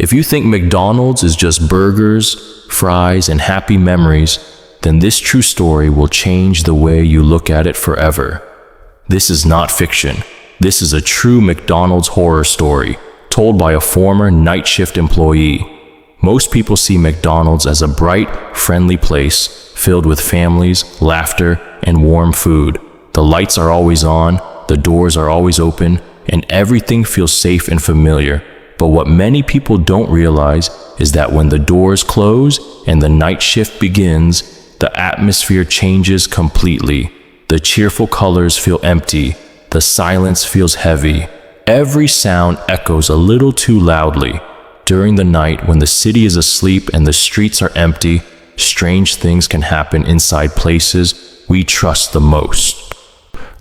If you think McDonald's is just burgers, fries, and happy memories, then this true story will change the way you look at it forever. This is not fiction. This is a true McDonald's horror story, told by a former night shift employee. Most people see McDonald's as a bright, friendly place, filled with families, laughter, and warm food. The lights are always on, the doors are always open, and everything feels safe and familiar. But what many people don't realize is that when the doors close and the night shift begins, the atmosphere changes completely. The cheerful colors feel empty. The silence feels heavy. Every sound echoes a little too loudly. During the night, when the city is asleep and the streets are empty, strange things can happen inside places we trust the most.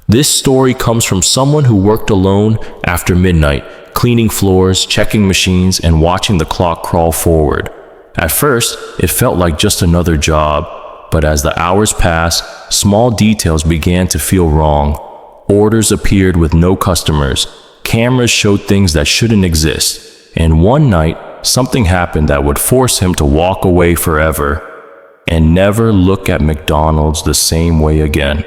This story comes from someone who worked alone after midnight, cleaning floors, checking machines, and watching the clock crawl forward. At first, it felt like just another job, but as the hours passed, small details began to feel wrong. Orders appeared with no customers. Cameras showed things that shouldn't exist. And one night, something happened that would force him to walk away forever and never look at McDonald's the same way again.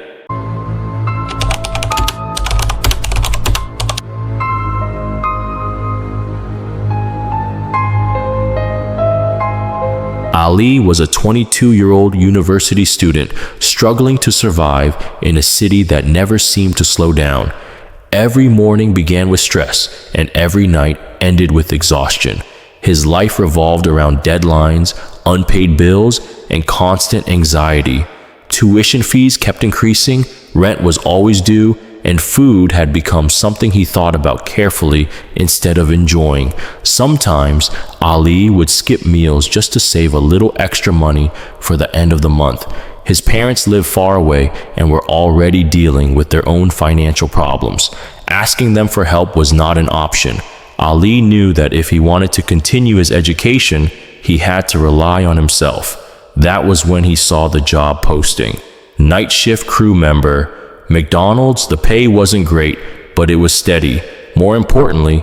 Ali was a 22-year-old university student struggling to survive in a city that never seemed to slow down. Every morning began with stress, and every night ended with exhaustion. His life revolved around deadlines, unpaid bills, and constant anxiety. Tuition fees kept increasing, rent was always due, and food had become something he thought about carefully instead of enjoying. Sometimes, Ali would skip meals just to save a little extra money for the end of the month. His parents lived far away and were already dealing with their own financial problems. Asking them for help was not an option. Ali knew that if he wanted to continue his education, he had to rely on himself. That was when he saw the job posting. Night shift crew member. McDonald's, the pay wasn't great, but it was steady. More importantly,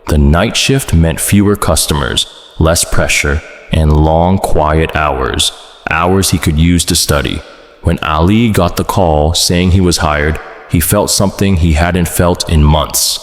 the night shift meant fewer customers, less pressure, and long, quiet hours. Hours he could use to study. When Ali got the call saying he was hired, he felt something he hadn't felt in months.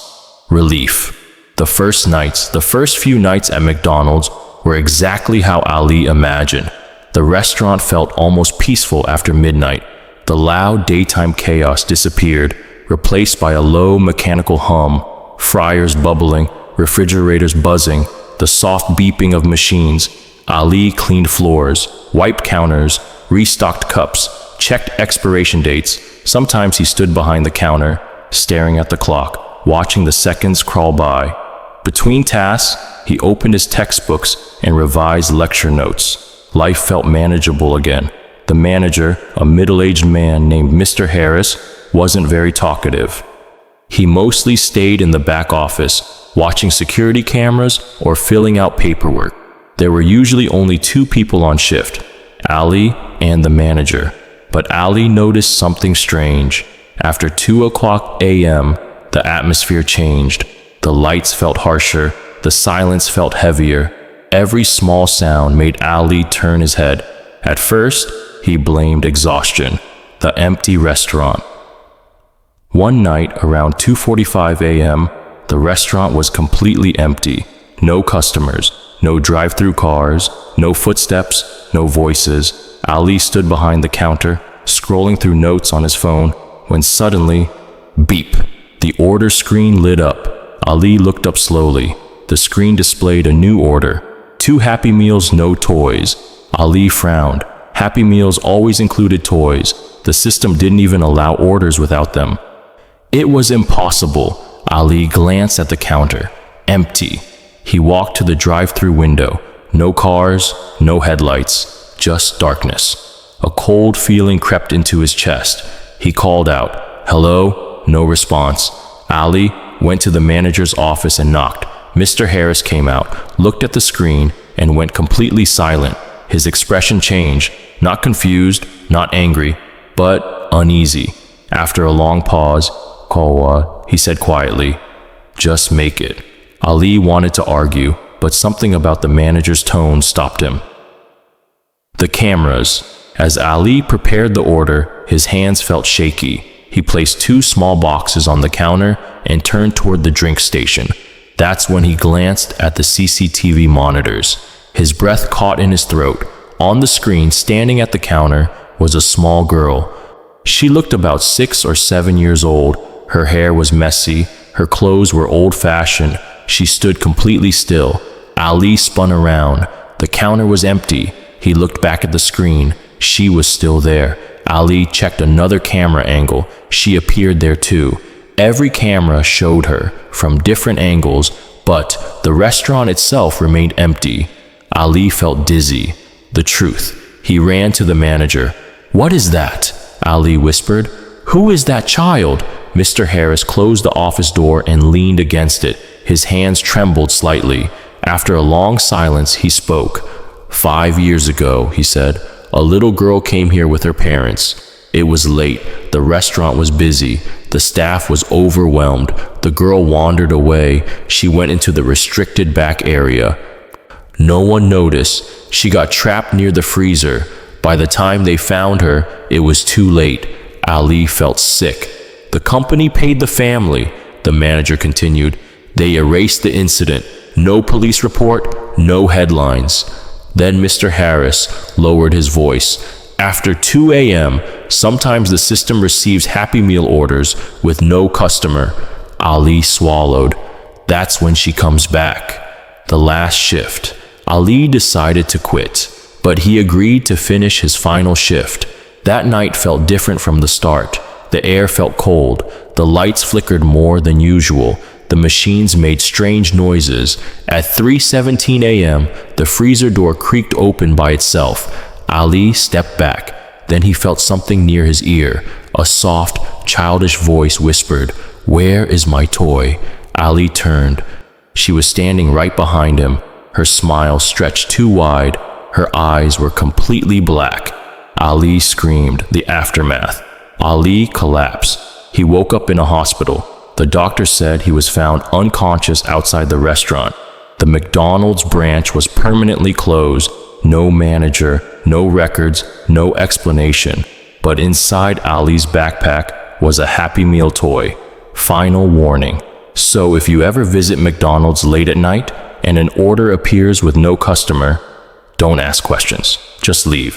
Relief. The first few nights at McDonald's were exactly how Ali imagined. The restaurant felt almost peaceful after midnight. The loud daytime chaos disappeared, replaced by a low mechanical hum, fryers bubbling, refrigerators buzzing, the soft beeping of machines. Ali cleaned floors, wiped counters, restocked cups, checked expiration dates. Sometimes he stood behind the counter, staring at the clock, watching the seconds crawl by. Between tasks, he opened his textbooks and revised lecture notes. Life felt manageable again. The manager, a middle-aged man named Mr. Harris, wasn't very talkative. He mostly stayed in the back office, watching security cameras or filling out paperwork. There were usually only two people on shift, Ali and the manager. But Ali noticed something strange. After 2:00 a.m., the atmosphere changed. The lights felt harsher, the silence felt heavier. Every small sound made Ali turn his head. At first, he blamed exhaustion, the empty restaurant. One night, around 2:45 a.m., the restaurant was completely empty. No customers, no drive-through cars, no footsteps, no voices. Ali stood behind the counter, scrolling through notes on his phone, when suddenly, beep, the order screen lit up. Ali looked up slowly. The screen displayed a new order. 2 Happy Meals, no toys. Ali frowned. Happy Meals always included toys. The system didn't even allow orders without them. It was impossible. Ali glanced at the counter. Empty. He walked to the drive-through window. No cars, no headlights, just darkness. A cold feeling crept into his chest. He called out, "Hello?" No response. Ali went to the manager's office and knocked. Mr. Harris came out, looked at the screen, and went completely silent. His expression changed, not confused, not angry, but uneasy. After a long pause, "Call what?" he said quietly. "Just make it." Ali wanted to argue, but something about the manager's tone stopped him. The cameras. As Ali prepared the order, his hands felt shaky. He placed 2 small boxes on the counter and turned toward the drink station. That's when he glanced at the CCTV monitors. His breath caught in his throat. On the screen, standing at the counter, was a small girl. She looked about 6 or 7 years old. Her hair was messy. Her clothes were old-fashioned. She stood completely still. Ali spun around. The counter was empty. He looked back at the screen. She was still there. Ali checked another camera angle. She appeared there too. Every camera showed her from different angles, but the restaurant itself remained empty. Ali felt dizzy. The truth. He ran to the manager. "What is that?" Ali whispered. "Who is that child?" Mr. Harris closed the office door and leaned against it. His hands trembled slightly. After a long silence, he spoke. "5 years ago," he said, "a little girl came here with her parents. It was late. The restaurant was busy. The staff was overwhelmed. The girl wandered away. She went into the restricted back area. No one noticed. She got trapped near the freezer. By the time they found her, it was too late." Ali felt sick. "The company paid the family," the manager continued. "They erased the incident. No police report, no headlines." Then Mr. Harris lowered his voice. "After 2 a.m., sometimes the system receives Happy Meal orders with no customer." Ali swallowed. "That's when she comes back." The last shift. Ali decided to quit, but he agreed to finish his final shift. That night felt different from the start. The air felt cold. The lights flickered more than usual. The machines made strange noises. At 3:17 a.m., the freezer door creaked open by itself. Ali stepped back. Then he felt something near his ear. A soft, childish voice whispered, "Where is my toy?" Ali turned. She was standing right behind him. Her smile stretched too wide. Her eyes were completely black. Ali screamed. The aftermath. Ali collapsed. He woke up in a hospital. The doctor said he was found unconscious outside the restaurant. The McDonald's branch was permanently closed. No manager, no records, no explanation. But inside Ali's backpack was a Happy Meal toy. Final warning. So if you ever visit McDonald's late at night and an order appears with no customer, don't ask questions. Just leave.